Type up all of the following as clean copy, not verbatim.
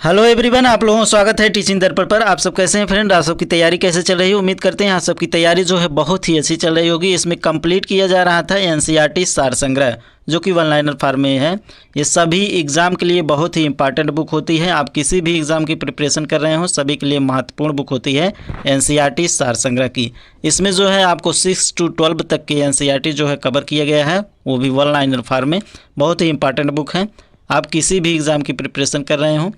Hello everyone, आप लोगों का स्वागत है टीचिंग दर्पण पर। आप सब कैसे हैं फ्रेंड? आप सबकी तैयारी कैसे चल रही है? उम्मीद करते हैं आप सबकी तैयारी जो है बहुत ही अच्छी चल रही होगी। इसमें कंप्लीट किया जा रहा था एनसीईआरटी सार संग्रह, जो कि वन लाइनर फॉर्म में है। ये सभी एग्ज़ाम के लिए बहुत ही इंपॉर्टेंट बुक होती है। आप किसी भी एग्ज़ाम की प्रिपरेशन कर रहे हो, सभी के लिए महत्वपूर्ण बुक होती है एनसीईआरटी सार संग्रह की। इसमें जो है आपको 6 to 12 तक के एनसीईआरटी जो है कवर किया गया है, वो भी वन लाइनर फॉर्म में। बहुत ही इंपॉर्टेंट बुक है। आप किसी भी एग्ज़ाम की प्रिपरेशन कर रहे हो,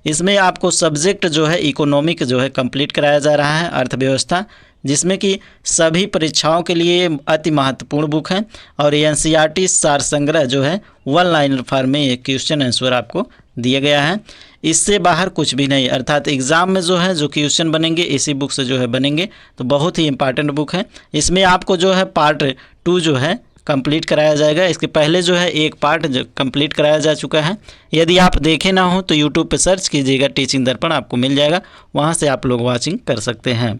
इसमें आपको सब्जेक्ट जो है इकोनॉमिक जो है कंप्लीट कराया जा रहा है, अर्थव्यवस्था, जिसमें कि सभी परीक्षाओं के लिए अति महत्वपूर्ण बुक है। और एनसीईआरटी सार संग्रह जो है वन लाइनर फॉर्म में एक क्वेश्चन आंसर आपको दिया गया है। इससे बाहर कुछ भी नहीं, अर्थात एग्ज़ाम में जो है जो क्वेश्चन बनेंगे इसी बुक से जो है बनेंगे। तो बहुत ही इंपॉर्टेंट बुक है। इसमें आपको जो है पार्ट 2 जो है कंप्लीट कराया जाएगा। इसके पहले जो है एक पार्ट कंप्लीट कराया जा चुका है। यदि आप देखे ना हो तो यूट्यूब पे सर्च कीजिएगा टीचिंग दर्पण, आपको मिल जाएगा, वहाँ से आप लोग वाचिंग कर सकते हैं।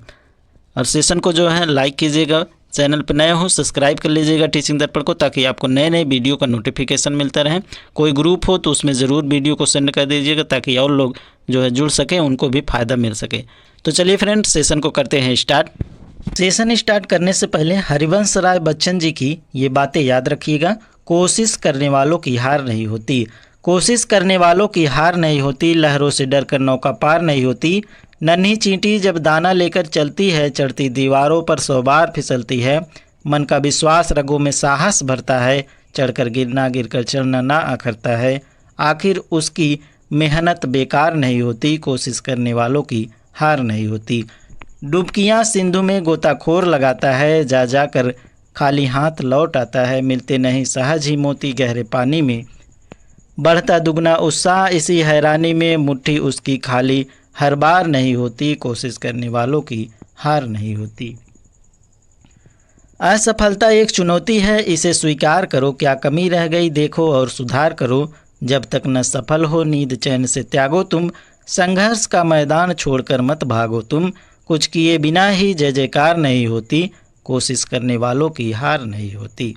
और सेशन को जो है लाइक कीजिएगा, चैनल पर नए हो सब्सक्राइब कर लीजिएगा टीचिंग दर्पण को, ताकि आपको नए नए वीडियो का नोटिफिकेशन मिलता रहे। कोई ग्रुप हो तो उसमें ज़रूर वीडियो को सेंड कर दीजिएगा, ताकि और लोग जो है जुड़ सकें, उनको भी फ़ायदा मिल सके। तो चलिए फ्रेंड, सेशन को करते हैं स्टार्ट। सेशन स्टार्ट करने से पहले हरिवंश राय बच्चन जी की ये बातें याद रखिएगा। कोशिश करने वालों की हार नहीं होती, कोशिश करने वालों की हार नहीं होती, लहरों से डरकर नौका पार नहीं होती। नन्ही चींटी जब दाना लेकर चलती है, चढ़ती दीवारों पर 100 बार फिसलती है। मन का विश्वास रगों में साहस भरता है, चढ़कर गिरना गिरकर चढ़ना ना अखरता है। आखिर उसकी मेहनत बेकार नहीं होती, कोशिश करने वालों की हार नहीं होती। डुबकियाँ सिंधु में गोताखोर लगाता है, जा जाकर खाली हाथ लौट आता है। मिलते नहीं सहज ही मोती गहरे पानी में, बढ़ता दुगना उत्साह इसी हैरानी में। मुट्ठी उसकी खाली हर बार नहीं होती, कोशिश करने वालों की हार नहीं होती। असफलता एक चुनौती है, इसे स्वीकार करो, क्या कमी रह गई देखो और सुधार करो। जब तक न सफल हो नींद चैन से त्यागो तुम, संघर्ष का मैदान छोड़कर मत भागो तुम। कुछ किए बिना ही जय जयकार नहीं होती, कोशिश करने वालों की हार नहीं होती।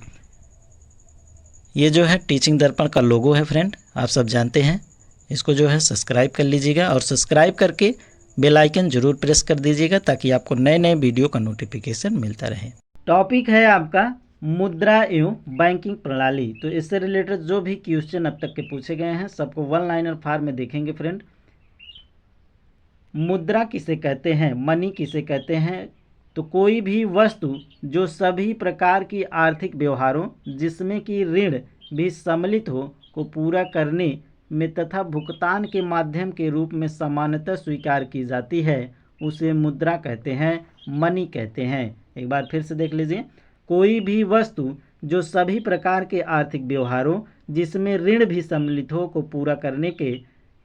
ये जो है टीचिंग दर्पण का लोगो है फ्रेंड, आप सब जानते हैं। इसको जो है सब्सक्राइब कर लीजिएगा, और सब्सक्राइब करके बेल आइकन जरूर प्रेस कर दीजिएगा, ताकि आपको नए नए वीडियो का नोटिफिकेशन मिलता रहे। टॉपिक है आपका मुद्रा एवं बैंकिंग प्रणाली। तो इससे रिलेटेड जो भी क्वेश्चन अब तक के पूछे गए हैं, सबको वन लाइनर फॉर्म में देखेंगे फ्रेंड। मुद्रा किसे कहते हैं, मनी किसे कहते हैं? तो कोई भी वस्तु जो सभी प्रकार की आर्थिक व्यवहारों, जिसमें कि ऋण भी सम्मिलित हो, को पूरा करने में तथा भुगतान के माध्यम के रूप में सामान्यतः स्वीकार की जाती है, उसे मुद्रा कहते हैं, मनी कहते हैं। एक बार फिर से देख लीजिए। कोई भी वस्तु जो सभी प्रकार के आर्थिक व्यवहारों, जिसमें ऋण भी सम्मिलित हो, को पूरा करने के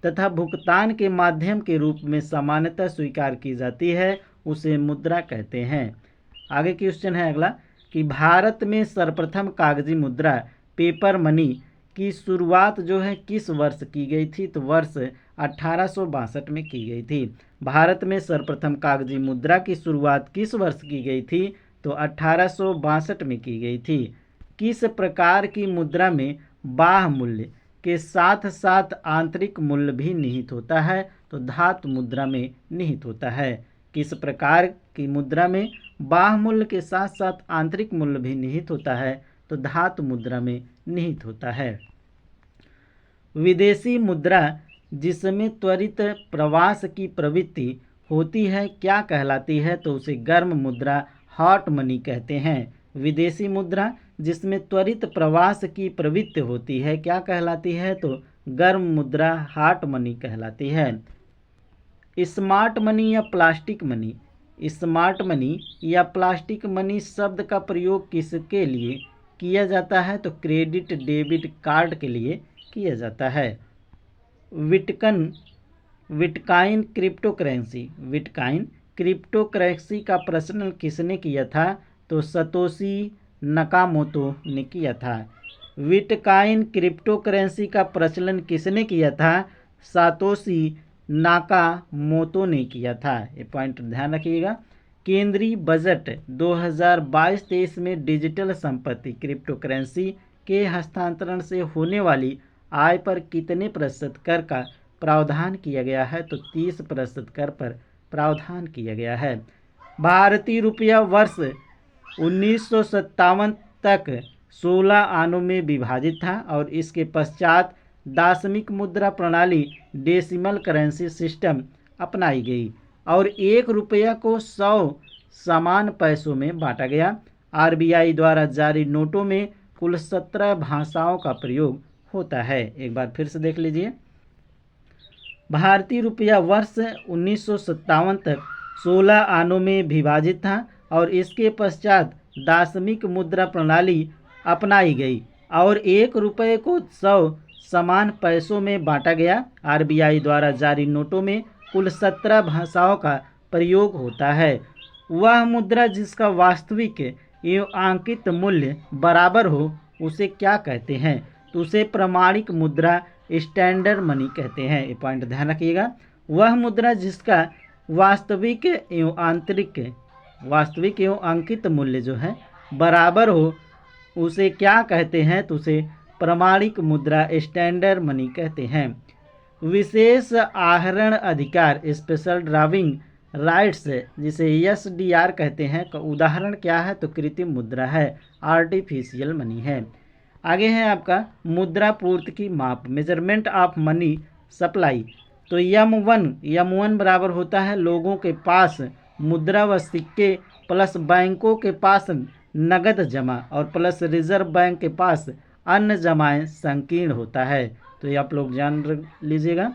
तथा भुगतान के माध्यम के रूप में सामान्यतः स्वीकार की जाती है, उसे मुद्रा कहते हैं। आगे क्वेश्चन है अगला कि भारत में सर्वप्रथम कागजी मुद्रा पेपर मनी की शुरुआत जो है किस वर्ष की गई थी? तो वर्ष 1862 में की गई थी। भारत में सर्वप्रथम कागजी मुद्रा की शुरुआत किस वर्ष की गई थी? तो 1862 में की गई थी। किस प्रकार की मुद्रा में बाह्य मूल्य के साथ साथ आंतरिक मूल्य भी निहित होता है? तो धातु मुद्रा में निहित होता है। किस प्रकार की मुद्रा में बाह्य मूल्य के साथ साथ आंतरिक मूल्य भी निहित होता है? तो धातु मुद्रा में निहित होता है। विदेशी मुद्रा जिसमें त्वरित प्रवास की प्रवृत्ति होती है, क्या कहलाती है? तो उसे गर्म मुद्रा, हॉट मनी कहते हैं। विदेशी मुद्रा जिसमें त्वरित प्रवास की प्रवृत्ति होती है, क्या कहलाती है? तो गर्म मुद्रा, हॉट मनी कहलाती है। स्मार्ट मनी या प्लास्टिक मनी, स्मार्ट मनी या प्लास्टिक मनी शब्द का प्रयोग किसके लिए किया जाता है? तो क्रेडिट डेबिट कार्ड के लिए किया जाता है। Bitcoin crypto currency, bitcoin crypto currency का प्रचलन किसने किया था? तो सतोशी नकामोतो ने किया था। बिटकॉइन क्रिप्टो करेंसी का प्रचलन किसने किया था? सातोशी नाकामोतो ने किया था। ये पॉइंट ध्यान रखिएगा। केंद्रीय बजट 2022-23 में डिजिटल संपत्ति क्रिप्टो करेंसी के हस्तांतरण से होने वाली आय पर कितने प्रतिशत कर का प्रावधान किया गया है? तो 30% कर पर प्रावधान किया गया है। भारतीय रुपया वर्ष 1957 तक 16 आनों में विभाजित था और इसके पश्चात दाशमिक मुद्रा प्रणाली डेसिमल करेंसी सिस्टम अपनाई गई और 1 रुपया को 100 समान पैसों में बांटा गया। आरबीआई द्वारा जारी नोटों में कुल 17 भाषाओं का प्रयोग होता है। एक बार फिर से देख लीजिए। भारतीय रुपया वर्ष 1957 तक 16 आनों में विभाजित था और इसके पश्चात दाशमिक मुद्रा प्रणाली अपनाई गई और 1 रुपये को 100 समान पैसों में बांटा गया। आरबीआई द्वारा जारी नोटों में कुल 17 भाषाओं का प्रयोग होता है। वह मुद्रा जिसका वास्तविक एवं अंकित मूल्य बराबर हो उसे क्या कहते हैं? तो उसे प्रमाणिक मुद्रा स्टैंडर्ड मनी कहते हैं। ये पॉइंट ध्यान रखिएगा। वह मुद्रा जिसका वास्तविक एवं अंकित मूल्य जो है बराबर हो उसे क्या कहते हैं? तो उसे प्रमाणिक मुद्रा स्टैंडर्ड मनी कहते हैं। विशेष आहरण अधिकार स्पेशल ड्राविंग राइट्स जिसे एसडीआर कहते हैं का उदाहरण क्या है? तो कृत्रिम मुद्रा है, आर्टिफिशियल मनी है। आगे है आपका मुद्रा पूर्ति की माप, मेजरमेंट ऑफ मनी सप्लाई। तो यम वन बराबर होता है लोगों के पास मुद्रा व सिक्के प्लस बैंकों के पास नगद जमा और प्लस रिजर्व बैंक के पास अन्य जमाएं संकीर्ण होता है। तो ये आप लोग जान लीजिएगा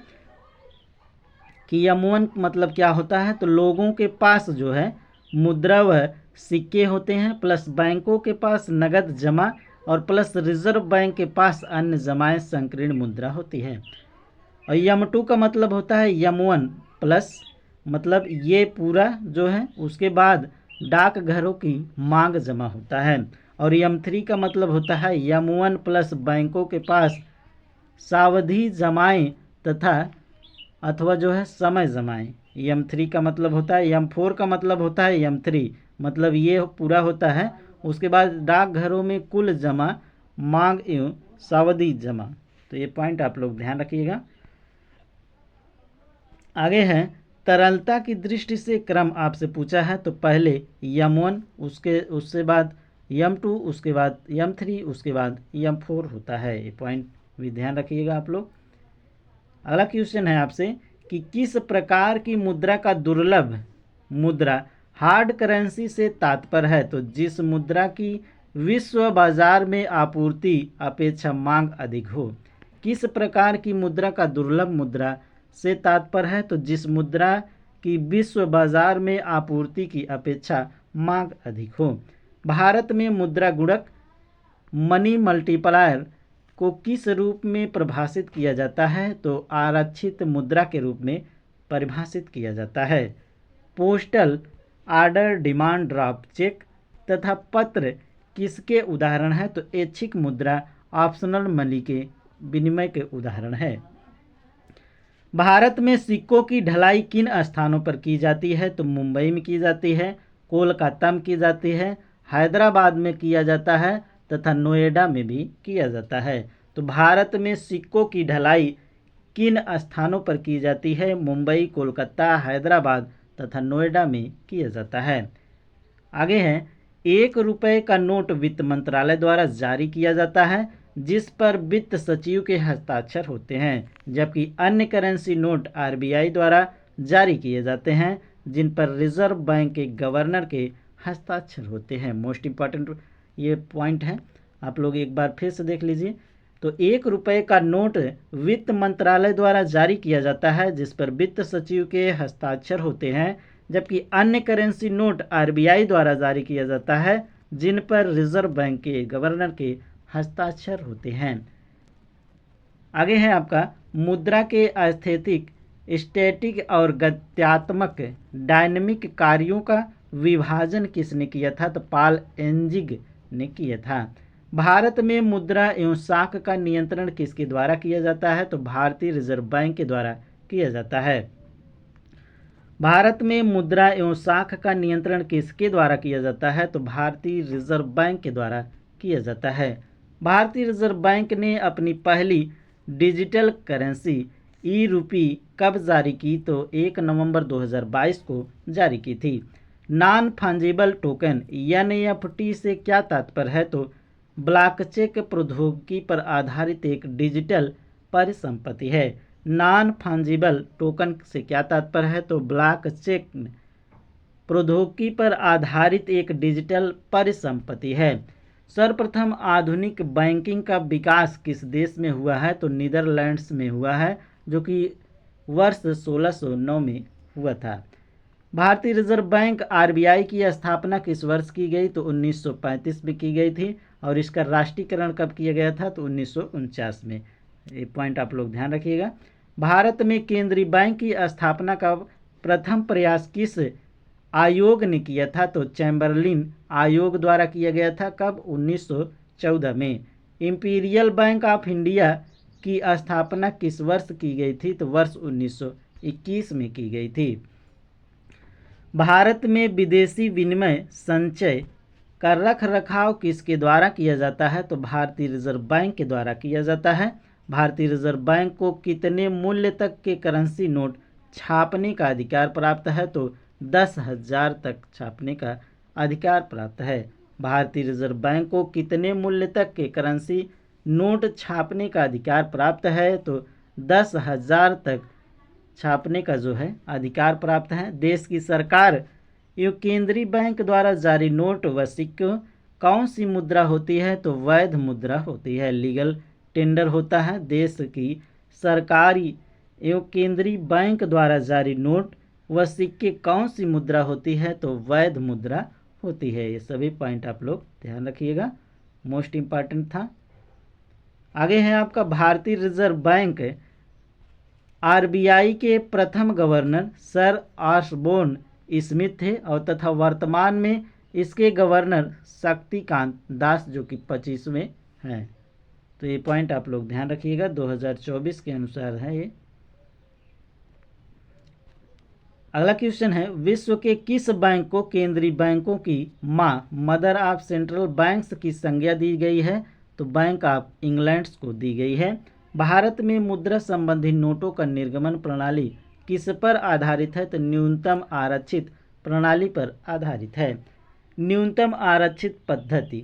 कि यम1 मतलब क्या होता है। तो लोगों के पास जो है मुद्रा व सिक्के होते हैं प्लस बैंकों के पास नगद जमा और प्लस रिजर्व बैंक के पास अन्य जमाएं संकीर्ण मुद्रा होती है। और यम2 का मतलब होता है यम1 प्लस मतलब ये पूरा जो है उसके बाद डाकघरों की मांग जमा होता है। और यम3 का मतलब होता है यम1 प्लस बैंकों के पास सावधि जमाएं तथा अथवा जो है समय जमाएं। यम3 का मतलब होता है, यम4 का मतलब होता है यम3 मतलब ये पूरा होता है उसके बाद डाकघरों में कुल जमा मांग एवं सावधि जमा। तो ये पॉइंट आप लोग ध्यान रखिएगा। आगे है तरलता की दृष्टि से क्रम आपसे पूछा है। तो पहले यम1 उससे बाद यम2 उसके बाद यम3 उसके बाद यम4 होता है। ये पॉइंट भी ध्यान रखिएगा आप लोग। अगला क्वेश्चन है आपसे कि किस प्रकार की मुद्रा का दुर्लभ मुद्रा हार्ड करेंसी से तात्पर्य है? तो जिस मुद्रा की विश्व बाजार में आपूर्ति अपेक्षा मांग अधिक हो। किस प्रकार की मुद्रा का दुर्लभ मुद्रा से तात्पर्य है? तो जिस मुद्रा की विश्व बाजार में आपूर्ति की अपेक्षा मांग अधिक हो। भारत में मुद्रा गुणक मनी मल्टीप्लायर को किस रूप में परिभाषित किया जाता है? तो आरक्षित मुद्रा के रूप में परिभाषित किया जाता है। Postal order, demand draft cheque तथा पत्र किसके उदाहरण हैं? तो ऐच्छिक मुद्रा ऑप्शनल मनी के विनिमय के उदाहरण है। भारत में सिक्कों की ढलाई किन स्थानों पर की जाती है? तो मुंबई में की जाती है, कोलकाता में की जाती है, हैदराबाद में किया जाता है तथा नोएडा में भी किया जाता है। तो भारत में सिक्कों की ढलाई किन स्थानों पर की जाती है? मुंबई, कोलकाता, हैदराबाद तथा नोएडा में किया जाता है। आगे है 1 रुपये का नोट वित्त मंत्रालय द्वारा जारी किया जाता है जिस पर वित्त सचिव के हस्ताक्षर होते हैं, जबकि अन्य करेंसी नोट आरबीआई द्वारा जारी किए जाते हैं जिन पर रिजर्व बैंक के गवर्नर के हस्ताक्षर होते हैं। मोस्ट इम्पॉर्टेंट ये पॉइंट है, आप लोग एक बार फिर से देख लीजिए। तो 1 रुपये का नोट वित्त मंत्रालय द्वारा जारी किया जाता है जिस पर वित्त सचिव के हस्ताक्षर होते हैं, जबकि अन्य करेंसी नोट आरबीआई द्वारा जारी किया जाता है जिन पर रिजर्व बैंक के गवर्नर के हस्ताक्षर होते हैं। आगे है आपका मुद्रा के अस्थैतिक, स्टैटिक और गत्यात्मक डायनेमिक कार्यों का विभाजन किसने किया था? तो पॉल एंजिग ने किया था। भारत में मुद्रा एवं साख का नियंत्रण किसके द्वारा किया जाता है? तो भारतीय रिजर्व बैंक के द्वारा किया जाता है। भारत में मुद्रा एवं साख का नियंत्रण किसके द्वारा किया जाता है? तो भारतीय रिजर्व बैंक के द्वारा किया जाता है। भारतीय रिजर्व बैंक ने अपनी पहली डिजिटल करेंसी ई रूपी कब जारी की? तो 1 नवंबर 2022 को जारी की थी। नॉन फंजिबल टोकन NFT से क्या तात्पर्य है? तो ब्लॉकचेन प्रौद्योगिकी पर आधारित एक डिजिटल परिसंपत्ति है। नॉन फंजिबल टोकन से क्या तात्पर्य है? तो ब्लॉकचेन प्रौद्योगिकी पर आधारित एक डिजिटल परिसंपत्ति है। सर्वप्रथम आधुनिक बैंकिंग का विकास किस देश में हुआ है? तो नीदरलैंड्स में हुआ है, जो कि वर्ष 1609 में हुआ था। भारतीय रिजर्व बैंक RBI की स्थापना किस वर्ष की गई? तो 1935 में की गई थी। और इसका राष्ट्रीयकरण कब किया गया था? तो 1949 में। ये पॉइंट आप लोग ध्यान रखिएगा। भारत में केंद्रीय बैंक की स्थापना का प्रथम प्रयास किस आयोग ने किया था? तो चैम्बरलिन आयोग द्वारा किया गया था। कब? 1914 में। इंपीरियल बैंक ऑफ इंडिया की स्थापना किस वर्ष की गई थी? तो वर्ष 1921 में की गई थी। भारत में विदेशी विनिमय संचय का रख रखाव किसके द्वारा किया जाता है? तो भारतीय रिजर्व बैंक के द्वारा किया जाता है। भारतीय रिजर्व बैंक को कितने मूल्य तक के करेंसी नोट छापने का अधिकार प्राप्त है? तो 10,000 तक छापने का अधिकार प्राप्त है। भारतीय रिजर्व बैंक को कितने मूल्य तक के करेंसी नोट छापने का अधिकार प्राप्त है? तो 10,000 तक छापने का जो है अधिकार प्राप्त है। देश की सरकार एवं केंद्रीय बैंक द्वारा जारी नोट व सिक्कों कौन सी मुद्रा होती है? तो वैध मुद्रा होती है। लीगल टेंडर होता है। देश की सरकारी एवं केंद्रीय बैंक द्वारा जारी नोट व सिक्के कौन सी मुद्रा होती है? तो वैध मुद्रा होती है। ये सभी पॉइंट आप लोग ध्यान रखिएगा, मोस्ट इम्पॉर्टेंट था। आगे है आपका भारतीय रिजर्व बैंक RBI के प्रथम गवर्नर सर ऑसबोर्न स्मिथ थे और तथा वर्तमान में इसके गवर्नर शक्तिकांत दास, जो कि 25वें हैं। तो ये पॉइंट आप लोग ध्यान रखिएगा, 2024 के अनुसार है ये। अगला क्वेश्चन है, विश्व के किस बैंक को केंद्रीय बैंकों की मां, मदर ऑफ सेंट्रल बैंक्स की संज्ञा दी गई है? तो बैंक ऑफ इंग्लैंड को दी गई है। भारत में मुद्रा संबंधी नोटों का निर्गमन प्रणाली किस पर आधारित है? तो न्यूनतम आरक्षित प्रणाली पर आधारित है। न्यूनतम आरक्षित पद्धति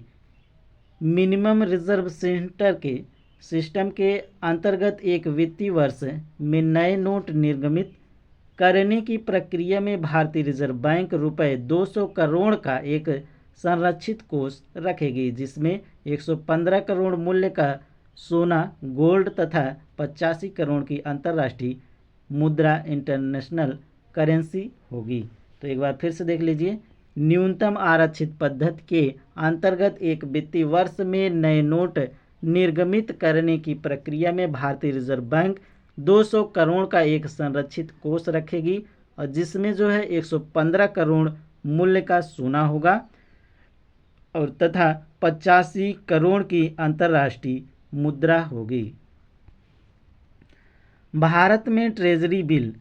मिनिमम रिजर्व सिस्टम के अंतर्गत एक वित्तीय वर्ष में नए नोट निर्गमित करने की प्रक्रिया में भारतीय रिजर्व बैंक रुपए 200 करोड़ का एक संरक्षित कोष रखेगी, जिसमें 115 करोड़ मूल्य का सोना, गोल्ड तथा 85 करोड़ की अंतर्राष्ट्रीय मुद्रा इंटरनेशनल करेंसी होगी। तो एक बार फिर से देख लीजिए, न्यूनतम आरक्षित पद्धति के अंतर्गत एक वित्तीय वर्ष में नए नोट निर्गमित करने की प्रक्रिया में भारतीय रिजर्व बैंक 200 करोड़ का एक संरक्षित कोष रखेगी और जिसमें जो है 115 करोड़ मूल्य का सोना होगा और तथा 85 करोड़ की अंतर्राष्ट्रीय मुद्रा होगी। भारत में ट्रेजरी बिल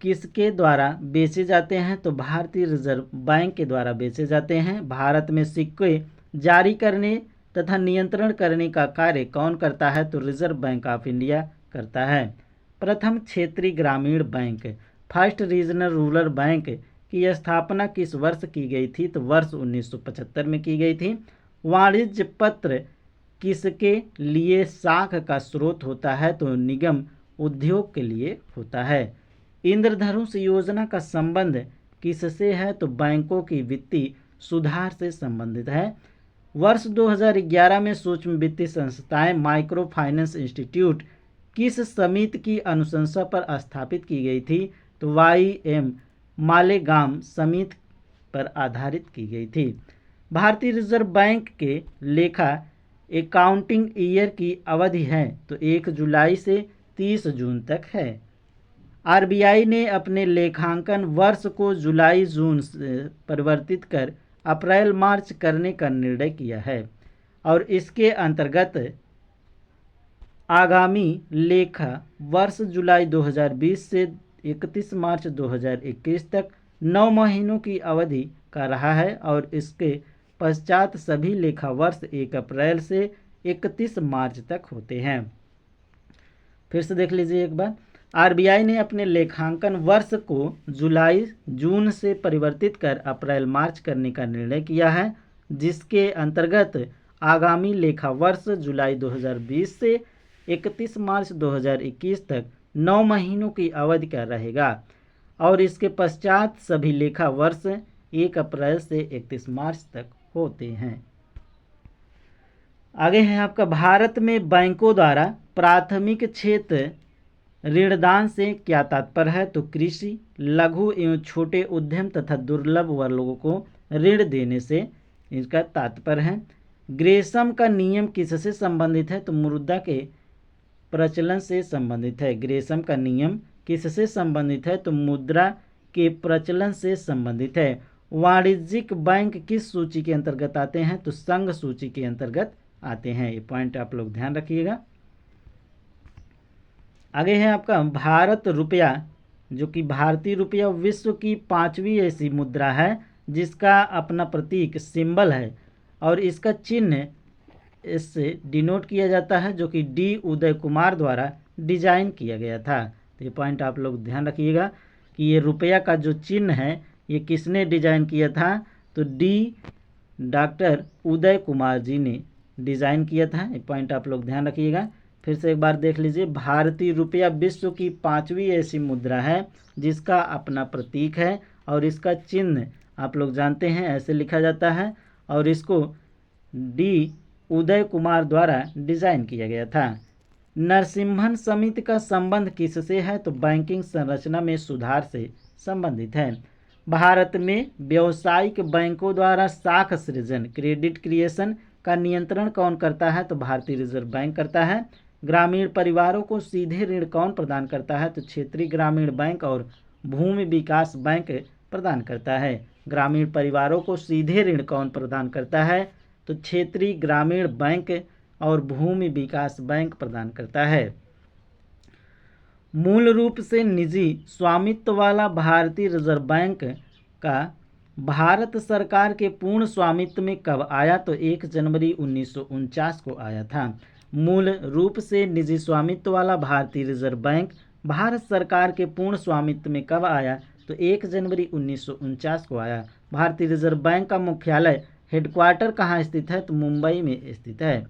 किसके द्वारा बेचे जाते हैं? तो भारतीय रिजर्व बैंक के द्वारा बेचे जाते हैं। भारत में सिक्के जारी करने तथा नियंत्रण करने का कार्य कौन करता है? तो रिजर्व बैंक ऑफ इंडिया करता है। प्रथम क्षेत्रीय ग्रामीण bank, first regional rural bank की स्थापना किस वर्ष की गई थी? तो वर्ष 1975 में की गई थी। वाणिज्य पत्र किसके लिए साख का स्रोत होता है? तो निगम उद्योग के लिए होता है। इंद्रधनुष योजना का संबंध किससे है? तो बैंकों की वित्तीय सुधार से संबंधित है। वर्ष 2011 में सूक्ष्म वित्तीय संस्थाएं माइक्रो फाइनेंस इंस्टीट्यूट किस समिति की अनुशंसा पर स्थापित की गई थी? तो YM मालेगाम समिति पर आधारित की गई थी। भारतीय रिजर्व बैंक के लेखा अकाउंटिंग ईयर की अवधि है तो 1 जुलाई से 30 जून तक है। RBI ने अपने लेखांकन वर्ष को जुलाई जून से परिवर्तित कर अप्रैल मार्च करने का निर्णय किया है और इसके अंतर्गत आगामी लेखा वर्ष जुलाई 2020 से 31 मार्च 2021 तक 9 महीनों की अवधि का रहा है और इसके पश्चात सभी लेखा वर्ष 1 अप्रैल से 31 मार्च तक होते हैं। फिर से देख लीजिए एक बार। आरबीआई ने अपने लेखांकन वर्ष को जुलाई जून से परिवर्तित कर अप्रैल मार्च करने का निर्णय किया है, जिसके अंतर्गत आगामी लेखा वर्ष जुलाई 2020 से 31 मार्च 2021 तक 9 महीनों की अवधि का रहेगा और इसके पश्चात सभी लेखा वर्ष 1 अप्रैल से 31 मार्च तक होते हैं। आगे है आपका, भारत में बैंकों द्वारा प्राथमिक क्षेत्र ऋणदान से क्या तात्पर्य है? तो कृषि, लघु एवं छोटे उद्यम तथा दुर्लभ वर्गों को ऋण देने से इसका तात्पर्य है। ग्रेशम का नियम किससे संबंधित है? तो मुद्रा के प्रचलन से संबंधित है। ग्रेशम का नियम किससे संबंधित है? तो मुद्रा के प्रचलन से संबंधित है। वाणिज्यिक बैंक किस सूची के अंतर्गत आते हैं? तो संघ सूची के अंतर्गत आते हैं। ये पॉइंट आप लोग ध्यान रखिएगा। आगे है आपका, भारत रुपया, जो कि भारतीय रुपया विश्व की 5वीं ऐसी मुद्रा है जिसका अपना प्रतीक सिंबल है और इसका चिन्ह इससे डिनोट किया जाता है, जो कि डी उदय कुमार द्वारा डिजाइन किया गया था। तो ये पॉइंट आप लोग ध्यान रखिएगा कि ये रुपया का जो चिन्ह है ये किसने डिजाइन किया था? तो डी डॉक्टर उदय कुमार जी ने डिजाइन किया था। ये पॉइंट आप लोग ध्यान रखिएगा। फिर से एक बार देख लीजिए, भारतीय रुपया विश्व की 5वीं ऐसी मुद्रा है जिसका अपना प्रतीक है और इसका चिन्ह आप लोग जानते हैं ऐसे लिखा जाता है और इसको डी उदय कुमार द्वारा डिजाइन किया गया था। नरसिम्हन समिति का संबंध किससे है? तो बैंकिंग संरचना में सुधार से संबंधित है। भारत में व्यावसायिक बैंकों द्वारा शाखा सृजन, क्रेडिट क्रिएशन का नियंत्रण कौन करता है? तो भारतीय रिजर्व बैंक करता है। ग्रामीण परिवारों को सीधे ऋण कौन प्रदान करता है? तो क्षेत्रीय ग्रामीण बैंक और भूमि विकास बैंक प्रदान करता है। ग्रामीण परिवारों को सीधे ऋण कौन प्रदान करता है? तो क्षेत्रीय ग्रामीण बैंक और भूमि विकास बैंक प्रदान करता है। मूल रूप से निजी स्वामित्व वाला भारतीय रिजर्व बैंक का भारत सरकार के पूर्ण स्वामित्व में कब आया? तो 1 जनवरी 1949 को आया था। मूल रूप से निजी स्वामित्व वाला भारतीय रिजर्व बैंक भारत सरकार के पूर्ण स्वामित्व में कब आया? तो 1 जनवरी 1949 को आया। भारतीय रिजर्व बैंक का मुख्यालय हेडक्वार्टर कहाँ स्थित है? तो मुंबई में स्थित है।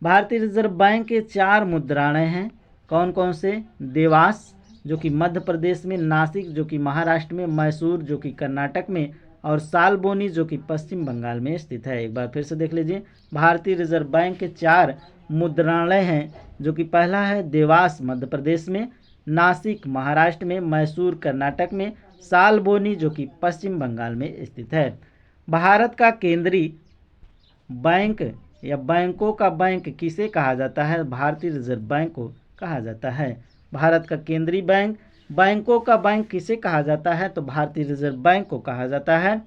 भारतीय रिजर्व बैंक के 4 मुद्रालय हैं। कौन कौन से? देवास जो कि मध्य प्रदेश में, नासिक जो कि महाराष्ट्र में, मैसूर जो कि कर्नाटक में और सालबोनी जो कि पश्चिम बंगाल में स्थित है। एक बार फिर से देख लीजिए, भारतीय रिजर्व बैंक के 4 मुद्रालय हैं, जो कि पहला है देवास मध्य प्रदेश में, नासिक महाराष्ट्र में, मैसूर कर्नाटक में, सालबोनी जो कि पश्चिम बंगाल में स्थित है। भारत का केंद्रीय बैंक या बैंकों का बैंक किसे कहा जाता है? भारतीय रिजर्व बैंक को कहा जाता है। भारत का केंद्रीय बैंक, बैंकों का बैंक किसे कहा जाता है? तो भारतीय रिजर्व बैंक को कहा जाता है।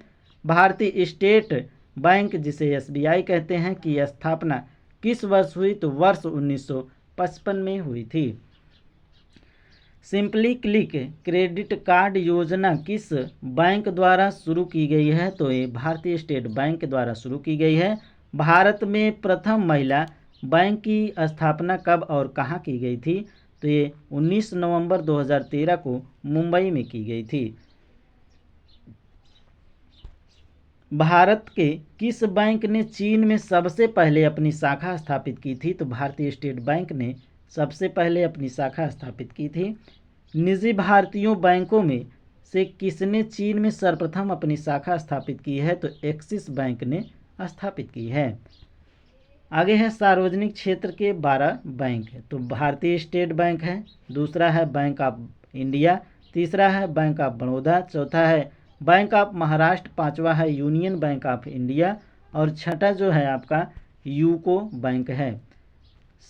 भारतीय स्टेट बैंक जिसे एसबीआई कहते हैं की स्थापना किस वर्ष हुई? तो वर्ष 1955 में हुई थी। सिंपली क्लिक क्रेडिट कार्ड योजना किस बैंक द्वारा शुरू की गई है? तो ये भारतीय स्टेट बैंक द्वारा शुरू की गई है। भारत में प्रथम महिला बैंक की स्थापना कब और कहाँ की गई थी? तो ये 19 नवंबर 2013 को मुंबई में की गई थी। भारत के किस बैंक ने चीन में सबसे पहले अपनी शाखा स्थापित की थी? तो भारतीय स्टेट बैंक ने सबसे पहले अपनी शाखा स्थापित की थी। निजी भारतीयों बैंकों में से किसने चीन में सर्वप्रथम अपनी शाखा स्थापित की है? तो एक्सिस बैंक ने स्थापित की है। आगे है सार्वजनिक क्षेत्र के 12 बैंक। तो भारतीय स्टेट बैंक है, दूसरा है बैंक ऑफ इंडिया, तीसरा है बैंक ऑफ बड़ौदा, चौथा है बैंक ऑफ महाराष्ट्र, पांचवा है यूनियन बैंक ऑफ इंडिया और छठा जो है आपका यूको बैंक है।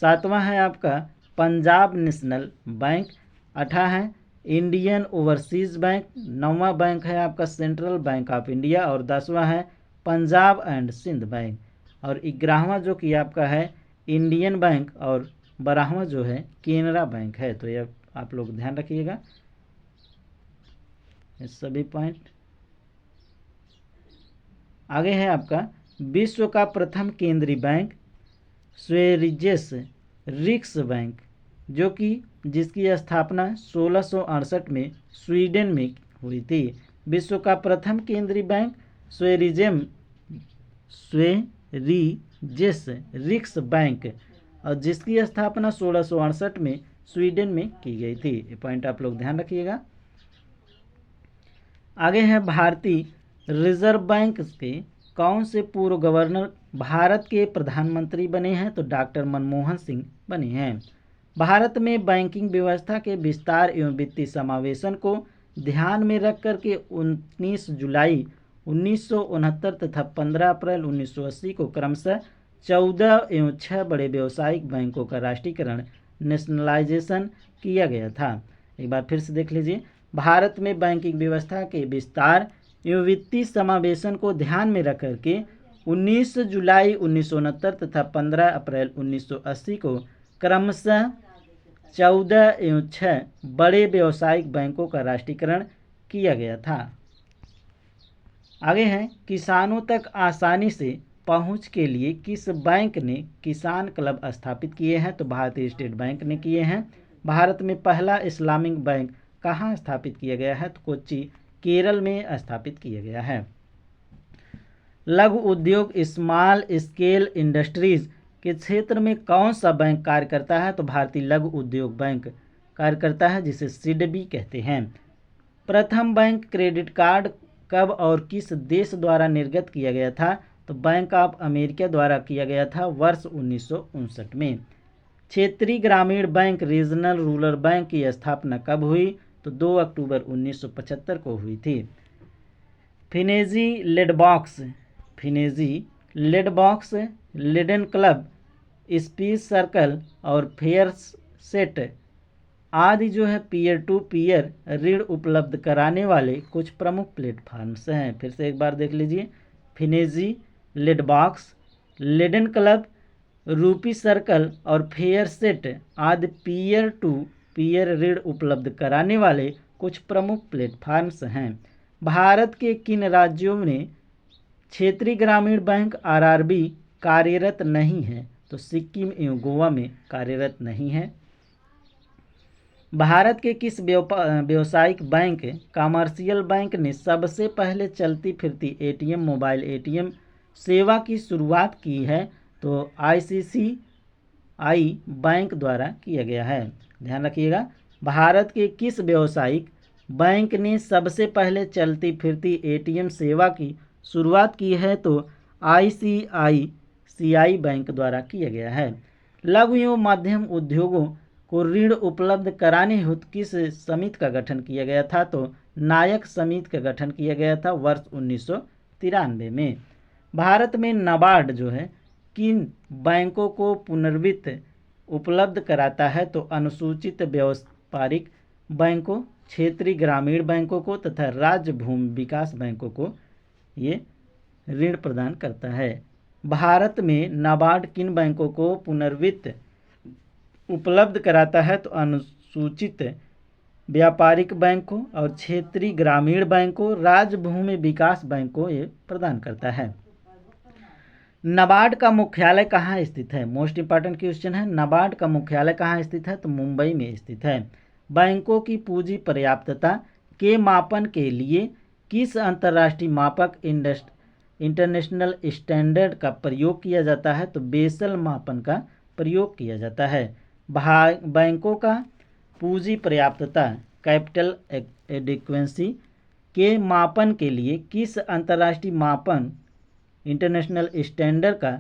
सातवां है आपका पंजाब नेशनल बैंक, आठवां है इंडियन ओवरसीज बैंक, नौवां बैंक है आपका सेंट्रल बैंक ऑफ इंडिया और 10वां है पंजाब एंड सिंध बैंक और 11वां जो कि आपका है इंडियन बैंक और 12वां जो है केनरा बैंक है। तो यह आप लोग ध्यान रखिएगा ये सभी पॉइंट। आगे है आपका विश्व का प्रथम केंद्रीय बैंक स्वेरिजेस रिक्स बैंक जिसकी स्थापना 1668 में स्वीडन में हुई थी। विश्व का प्रथम केंद्रीय बैंक स्वेरिजेस रिक्स बैंक, और जिसकी स्थापना 1668 में स्वीडन में की गई थी। ये पॉइंट आप लोग ध्यान रखिएगा। आगे है भारतीय रिजर्व बैंक के कौन से पूर्व गवर्नर भारत के प्रधानमंत्री बने हैं? तो डॉक्टर मनमोहन सिंह बने हैं। भारत में बैंकिंग व्यवस्था के विस्तार एवं वित्तीय समावेशन को ध्यान में रख कर के 19 जुलाई 1969 तथा 15 अप्रैल 1980 को क्रमशः 14 एवं 6 बड़े व्यावसायिक बैंकों का राष्ट्रीयकरण नेशनलाइजेशन किया गया था। एक बार फिर से देख लीजिए। भारत में बैंकिंग व्यवस्था के विस्तार एवं वित्तीय समावेशन को ध्यान में रख करके 19 जुलाई 1969 तथा 15 अप्रैल 1980 को क्रमशः 14 एवं 6 बड़े व्यावसायिक बैंकों का राष्ट्रीयकरण किया गया था। आगे हैं, किसानों तक आसानी से पहुंच के लिए किस बैंक ने किसान क्लब स्थापित किए हैं? तो भारतीय स्टेट बैंक ने किए हैं। भारत में पहला इस्लामिक बैंक कहाँ स्थापित किया गया है? तो कोच्चि केरल में स्थापित किया गया है। लघु उद्योग स्मॉल स्केल इंडस्ट्रीज के क्षेत्र में कौन सा बैंक कार्य करता है? तो भारतीय लघु उद्योग बैंक कार्य करता है, जिसे सिडबी कहते हैं। प्रथम बैंक क्रेडिट कार्ड कब और किस देश द्वारा निर्गत किया गया था? तो बैंक ऑफ अमेरिका द्वारा किया गया था वर्ष 1959 में। क्षेत्रीय ग्रामीण बैंक रीजनल रूरल बैंक की स्थापना कब हुई? तो 2 अक्टूबर 1975 को हुई थी। फिनेजी लेडबॉक्स लिडन क्लब स्पीच सर्कल और फेयर सेट आदि जो है पीयर टू पीयर ऋण उपलब्ध कराने वाले कुछ प्रमुख प्लेटफॉर्म्स हैं। फिर से एक बार देख लीजिए। फिनेजी लेडबॉक्स लिडन क्लब रूपी सर्कल और फेयर सेट आदि पीयर टू पीयर ऋण उपलब्ध कराने वाले कुछ प्रमुख प्लेटफॉर्म्स हैं। भारत के किन राज्यों में क्षेत्रीय ग्रामीण बैंक आरआरबी कार्यरत नहीं है? तो सिक्किम एवं गोवा में कार्यरत नहीं है। भारत के किस व्यावसायिक बैंक कमर्शियल बैंक ने सबसे पहले चलती फिरती एटीएम मोबाइल एटीएम सेवा की शुरुआत की है? तो आईसीआईसीआई बैंक द्वारा किया गया है। ध्यान रखिएगा। भारत के किस व्यावसायिक बैंक ने सबसे पहले चलती फिरती एटीएम सेवा की शुरुआत की है? तो आईसीआईसीआई बैंक द्वारा किया गया है। लघु एवं मध्यम उद्योगों को ऋण उपलब्ध कराने हेतु किस समिति का गठन किया गया था? तो नायक समिति का गठन किया गया था वर्ष 1993 में। भारत में नाबार्ड जो है किन बैंकों को पुनर्वित्त उपलब्ध कराता है? तो अनुसूचित व्यापारिक बैंकों, क्षेत्रीय ग्रामीण बैंकों को तथा राज्य भूमि विकास बैंकों को ये ऋण प्रदान करता है। भारत में नाबार्ड किन बैंकों को पुनर्वित्त उपलब्ध कराता है? तो अनुसूचित व्यापारिक बैंकों और क्षेत्रीय ग्रामीण बैंकों, राज्य भूमि विकास बैंक को ये प्रदान करता है। नाबार्ड का मुख्यालय कहाँ स्थित है? मोस्ट इंपॉर्टेंट क्वेश्चन है। नाबार्ड का मुख्यालय कहाँ स्थित है? तो मुंबई में स्थित है। बैंकों की पूंजी पर्याप्तता के मापन के लिए किस अंतर्राष्ट्रीय मापक इंटरनेशनल स्टैंडर्ड का प्रयोग किया जाता है? तो बेसल मापन का प्रयोग किया जाता है। बैंकों का पूंजी पर्याप्तता कैपिटल एडिक्वेंसी के मापन के लिए किस अंतर्राष्ट्रीय मापन इंटरनेशनल स्टैंडर्ड का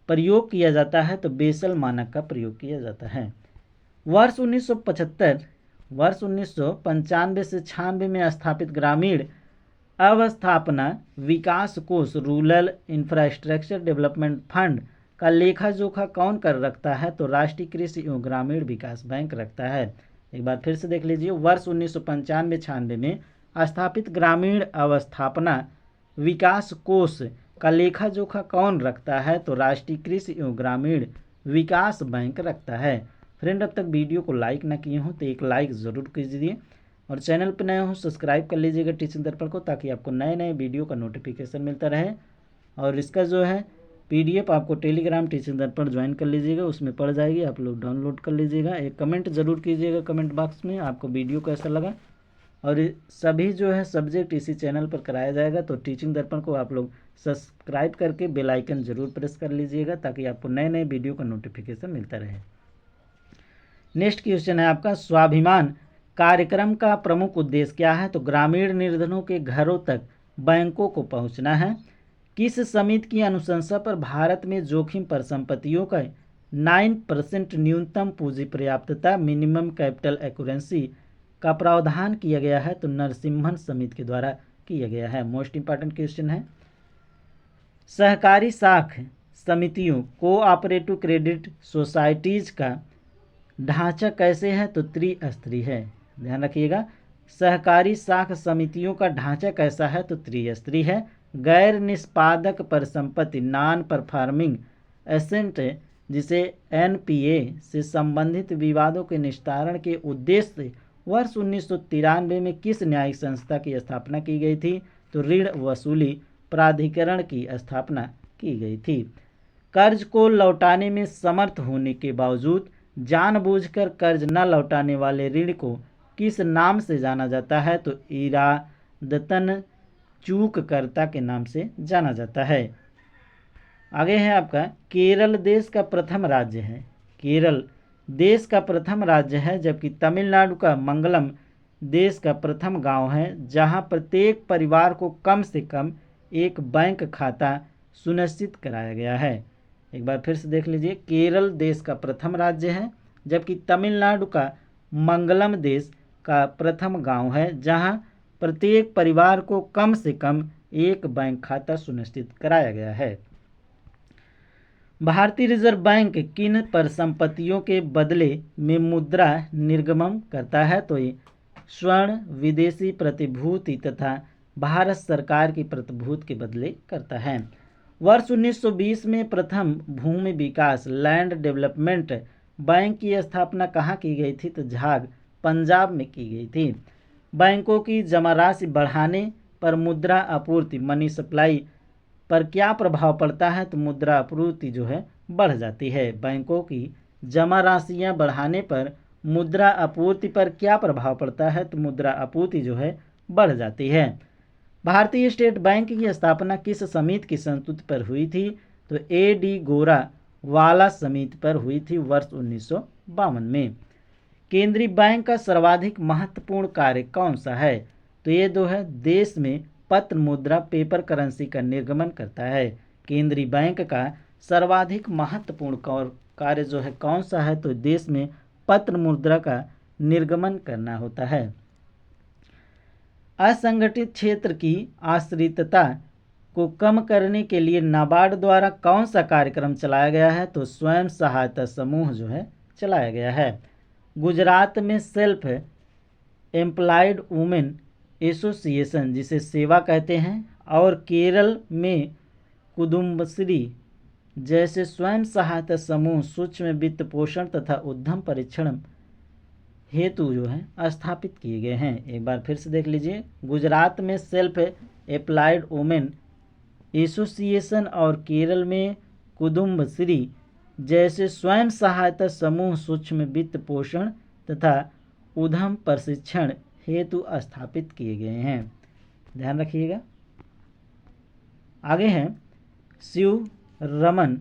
प्रयोग किया जाता है? तो बेसल मानक का प्रयोग किया जाता है। वर्ष 1995 से 96 में स्थापित ग्रामीण अवस्थापना विकास कोष रूरल इंफ्रास्ट्रक्चर डेवलपमेंट फंड का लेखा जोखा कौन कर रखता है? तो राष्ट्रीय कृषि एवं ग्रामीण विकास बैंक रखता है। एक बार फिर से देख लीजिए। वर्ष 1995-96 में स्थापित ग्रामीण अवस्थापना विकास कोष का लेखा जोखा कौन रखता है? तो राष्ट्रीय कृषि एवं ग्रामीण विकास बैंक रखता है। फ्रेंड, अब तक वीडियो को लाइक ना किए हो तो एक लाइक ज़रूर कीजिए और चैनल पर नए हो सब्सक्राइब कर लीजिएगा टीचिंग दर्पण को, ताकि आपको नए नए वीडियो का नोटिफिकेशन मिलता रहे। और इसका जो है PDF आपको टेलीग्राम टीचिंग दर्पण ज्वाइन कर लीजिएगा, उसमें पड़ जाएगी, आप लोग डाउनलोड कर लीजिएगा। एक कमेंट ज़रूर कीजिएगा कमेंट बॉक्स में आपको वीडियो कैसा लगा। और सभी जो है सब्जेक्ट इसी चैनल पर कराया जाएगा, तो टीचिंग दर्पण को आप लोग सब्सक्राइब करके बेल आइकन ज़रूर प्रेस कर लीजिएगा ताकि आपको नए नए वीडियो का नोटिफिकेशन मिलता रहे। नेक्स्ट क्वेश्चन है आपका, स्वाभिमान कार्यक्रम का प्रमुख उद्देश्य क्या है? तो ग्रामीण निर्धनों के घरों तक बैंकों को पहुंचना है। किस समिति की अनुशंसा पर भारत में जोखिम पर संपत्तियों का 9% न्यूनतम पूंजी पर्याप्तता मिनिमम कैपिटल एक्यूरेंसी का प्रावधान किया गया है? तो नरसिम्हन समिति के द्वारा किया गया है। मोस्ट इंपॉर्टेंट क्वेश्चन है। सहकारी साख समितियों कोऑपरेटिव क्रेडिट सोसाइटीज का ढांचा कैसे है? तो त्रिस्तरीय है। ध्यान रखिएगा, सहकारी साख समितियों का ढांचा कैसा है? तो त्रिस्तरीय है। गैर निष्पादक परिसंपत्ति नॉन परफॉर्मिंग एसेट जिसे NPA से संबंधित विवादों के निस्तारण के उद्देश्य से वर्ष 1993 में किस न्यायिक संस्था की स्थापना की गई थी? तो ऋण वसूली प्राधिकरण की स्थापना की गई थी। कर्ज को लौटाने में समर्थ होने के बावजूद जानबूझकर कर्ज न लौटाने वाले ऋण को किस नाम से जाना जाता है? तो इरादतन चूककर्ता के नाम से जाना जाता है। आगे है आपका, केरल देश का प्रथम राज्य है। केरल देश का प्रथम राज्य है, जबकि तमिलनाडु का मंगलम देश का प्रथम गांव है जहां प्रत्येक परिवार को कम से कम एक बैंक खाता सुनिश्चित कराया गया है। एक बार फिर से देख लीजिए, केरल देश का प्रथम राज्य है, जबकि तमिलनाडु का मंगलम देश का प्रथम गांव है जहां प्रत्येक परिवार को कम से कम एक बैंक खाता सुनिश्चित कराया गया है। भारतीय रिजर्व बैंक किन परिसंपत्तियों के बदले में मुद्रा निर्गमन करता है? तो ये स्वर्ण, विदेशी प्रतिभूति तथा भारत सरकार की प्रतिभूति के बदले करता है। वर्ष 1920 में प्रथम भूमि विकास लैंड डेवलपमेंट बैंक की स्थापना कहाँ की गई थी? तो झाग पंजाब में की गई थी। बैंकों की जमा राशि बढ़ाने पर मुद्रा आपूर्ति मनी सप्लाई पर क्या प्रभाव पड़ता है? तो मुद्रा आपूर्ति जो है बढ़ जाती है। बैंकों की जमा राशियाँ बढ़ाने पर मुद्रा आपूर्ति पर क्या प्रभाव पड़ता है? तो मुद्रा आपूर्ति जो है बढ़ जाती है। भारतीय स्टेट बैंक की स्थापना किस समिति की संस्तुति पर हुई थी? तो AD गोरा वाला समिति पर हुई थी वर्ष 1952 में। केंद्रीय बैंक का सर्वाधिक महत्वपूर्ण कार्य कौन सा है? तो ये दो है, देश में पत्र मुद्रा पेपर करेंसी का निर्गमन करता है। केंद्रीय बैंक का सर्वाधिक महत्वपूर्ण कार्य जो है कौन सा है? तो देश में पत्र मुद्रा का निर्गमन करना होता है। असंगठित क्षेत्र की आश्रितता को कम करने के लिए नाबार्ड द्वारा कौन सा कार्यक्रम चलाया गया है? तो स्वयं सहायता समूह जो है चलाया गया है। गुजरात में सेल्फ एम्प्लॉयड वुमेन एसोसिएशन जिसे सेवा कहते हैं और केरल में कुदुम्बश्री जैसे स्वयं सहायता समूह सूक्ष्म वित्त पोषण तथा उद्यम परीक्षण हेतु जो है स्थापित किए गए हैं। एक बार फिर से देख लीजिए, गुजरात में सेल्फ एप्लाइड वुमेन एसोसिएशन और केरल में कुदुम्बश्री जैसे स्वयं सहायता समूह सूक्ष्म वित्त पोषण तथा उद्यम प्रशिक्षण हेतु स्थापित किए गए हैं। ध्यान रखिएगा। आगे है, शिव रमन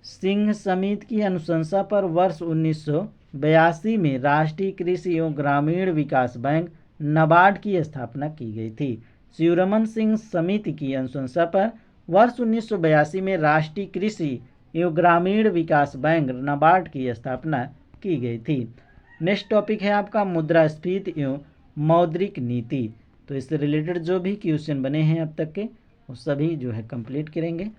सिंह समिति की अनुशंसा पर वर्ष 1982 में राष्ट्रीय कृषि एवं ग्रामीण विकास बैंक नाबार्ड की स्थापना की गई थी। शिवरमन सिंह समिति की अनुशंसा पर वर्ष 1982 में राष्ट्रीय कृषि एवं ग्रामीण विकास बैंक नाबार्ड की स्थापना की गई थी। नेक्स्ट टॉपिक है आपका मुद्रास्फीति एवं मौद्रिक नीति। तो इससे रिलेटेड जो भी क्वेश्चन बने हैं अब तक के वो सभी जो है कंप्लीट करेंगे।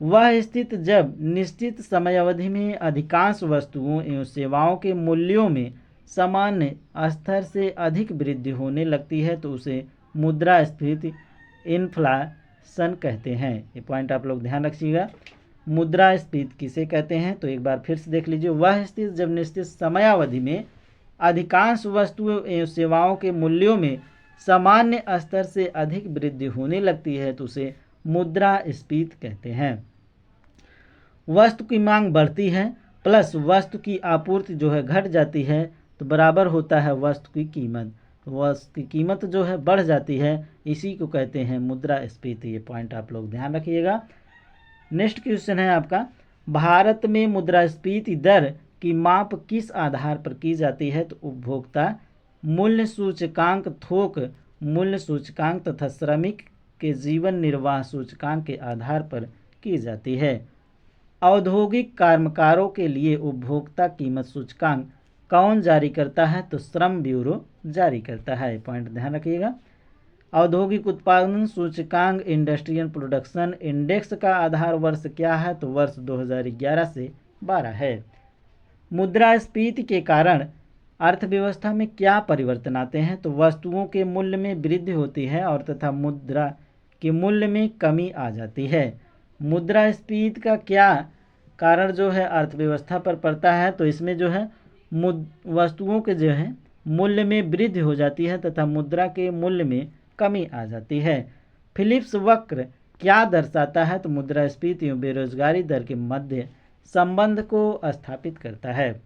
वह स्थिति जब निश्चित समयावधि में अधिकांश वस्तुओं एवं सेवाओं के मूल्यों में सामान्य स्तर से अधिक वृद्धि होने लगती है तो उसे मुद्रास्फीति इन्फ्लेशन कहते हैं। ये पॉइंट आप लोग ध्यान रखिएगा। मुद्रास्फीति किसे कहते हैं? तो एक बार फिर से देख लीजिए, वह स्थिति जब निश्चित समयावधि में अधिकांश वस्तुओं एवं सेवाओं के मूल्यों में सामान्य स्तर से अधिक वृद्धि होने लगती है तो उसे मुद्रास्फीति कहते हैं। वस्तु की मांग बढ़ती है प्लस वस्तु की आपूर्ति जो है घट जाती है तो बराबर होता है वस्तु की कीमत। तो वस्तु की कीमत जो है बढ़ जाती है, इसी को कहते हैं मुद्रास्फीति। ये पॉइंट आप लोग ध्यान रखिएगा। नेक्स्ट क्वेश्चन है आपका, भारत में मुद्रास्फीति दर की माप किस आधार पर की जाती है? तो उपभोक्ता मूल्य सूचकांक, थोक मूल्य सूचकांक तथा श्रमिक के जीवन निर्वाह सूचकांक के आधार पर की जाती है। औद्योगिक कर्मकारों के लिए उपभोक्ता कीमत सूचकांक कौन जारी करता है? तो श्रम ब्यूरो जारी करता है। पॉइंट ध्यान रखिएगा। औद्योगिक उत्पादन सूचकांक इंडस्ट्रियल प्रोडक्शन इंडेक्स का आधार वर्ष क्या है? तो वर्ष 2011 से 12 है। मुद्रास्फीति के कारण अर्थव्यवस्था में क्या परिवर्तन आते हैं? तो वस्तुओं के मूल्य में वृद्धि होती है और तथा मुद्रा के मूल्य में कमी आ जाती है। मुद्रास्फीति का क्या कारण जो है अर्थव्यवस्था पर पड़ता है? तो इसमें जो है वस्तुओं के जो है मूल्य में वृद्धि हो जाती है तथा मुद्रा के मूल्य में कमी आ जाती है। फिलिप्स वक्र क्या दर्शाता है? तो मुद्रास्फीति और बेरोजगारी दर के मध्य संबंध को स्थापित करता है।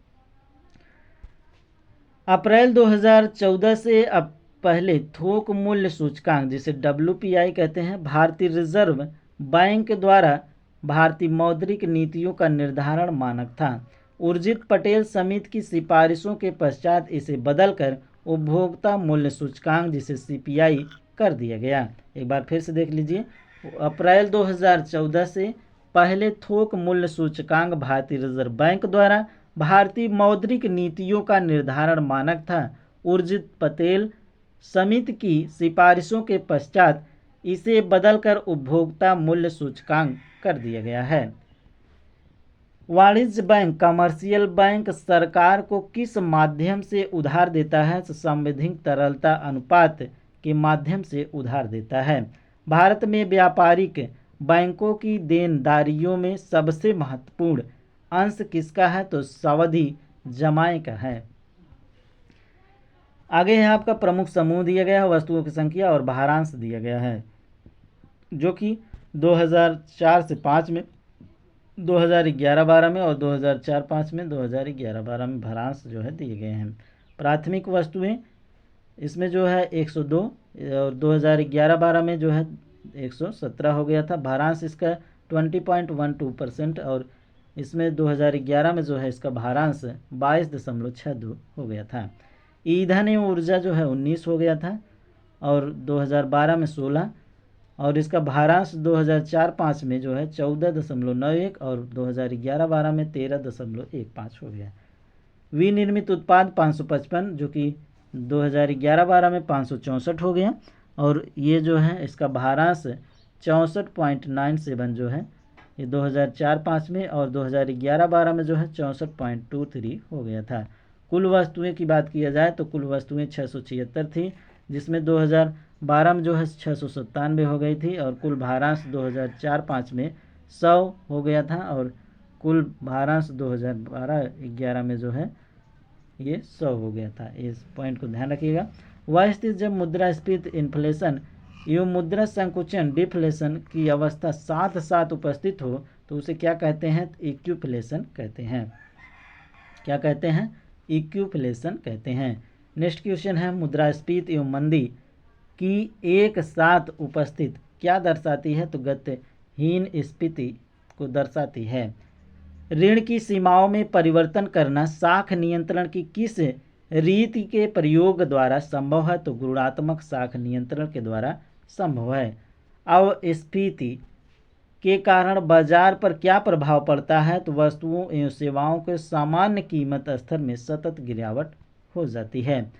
अप्रैल 2014 से अब पहले थोक मूल्य सूचकांक जिसे WPI कहते हैं, भारतीय रिजर्व बैंक द्वारा भारतीय मौद्रिक नीतियों का निर्धारण मानक था। उर्जित पटेल समिति की सिफारिशों के पश्चात इसे बदलकर उपभोक्ता मूल्य सूचकांक जिसे CPI कर दिया गया। एक बार फिर से देख लीजिए, अप्रैल 2014 से पहले थोक मूल्य सूचकांक भारतीय रिजर्व बैंक द्वारा भारतीय मौद्रिक नीतियों का निर्धारण मानक था। उर्जित पटेल समिति की सिफारिशों के पश्चात इसे बदलकर उपभोक्ता मूल्य सूचकांक कर दिया गया है। वाणिज्य बैंक कमर्शियल बैंक सरकार को किस माध्यम से उधार देता है? तो संविधिक तरलता अनुपात के माध्यम से उधार देता है। भारत में व्यापारिक बैंकों की देनदारियों में सबसे महत्वपूर्ण अंश किसका है? तो सावधि जमाए का है। आगे है आपका प्रमुख समूह दिया गया है, वस्तुओं की संख्या और भारांश दिया गया है, जो कि 2004 से 5 में, 2011-12 में और 2004-5 में, 2011-12 में भारांश जो है दिए गए हैं। प्राथमिक वस्तुएं इसमें जो है 102 और 2011-12 में जो है 117 हो गया था। भारांश इसका 20.12% और इसमें 2011 में जो है इसका भारांश 22.62 हो गया था। ईंधन एवं ऊर्जा जो है 19 हो गया था और 2012 में 16 और इसका भारांश 2004-5 में जो है 14.91 और 2011-12 में 13.15 हो गया। विनिर्मित उत्पाद 555 जो कि 2011-12 में 564 हो गया और ये जो है इसका भारांश 64.97 जो है ये 2004-5 में और 2011-12 में जो है 64.23 हो गया था। कुल वस्तुएं की बात किया जाए तो कुल वस्तुएं 676 थी, जिसमें 2012 में जो है 697 हो गई थी और कुल भारांश 2004-5 में 100 हो गया था और कुल भारांश 2012-11 में जो है ये 100 हो गया था। इस पॉइंट को ध्यान रखिएगा। वह स्थिति जब मुद्रास्फीति इन्फ्लेशन एवं मुद्रा संकुचन डिफ्लेशन की अवस्था साथ साथ उपस्थित हो तो उसे क्या कहते हैं? इक्यूफ्लेशन कहते हैं। क्या कहते हैं? इक्यूफ्लेशन कहते हैं। नेक्स्ट क्वेश्चन है, मुद्रास्फीति एवं मंदी की एक साथ उपस्थित क्या दर्शाती है? तो गतिहीन स्फीति को दर्शाती है। ऋण की सीमाओं में परिवर्तन करना शाख नियंत्रण की किस रीति के प्रयोग द्वारा संभव है? तो गुणात्मक शाख नियंत्रण के द्वारा संभव है। अपस्फीति के कारण बाजार पर क्या प्रभाव पड़ता है? तो वस्तुओं एवं सेवाओं के सामान्य कीमत स्तर में सतत गिरावट हो जाती है।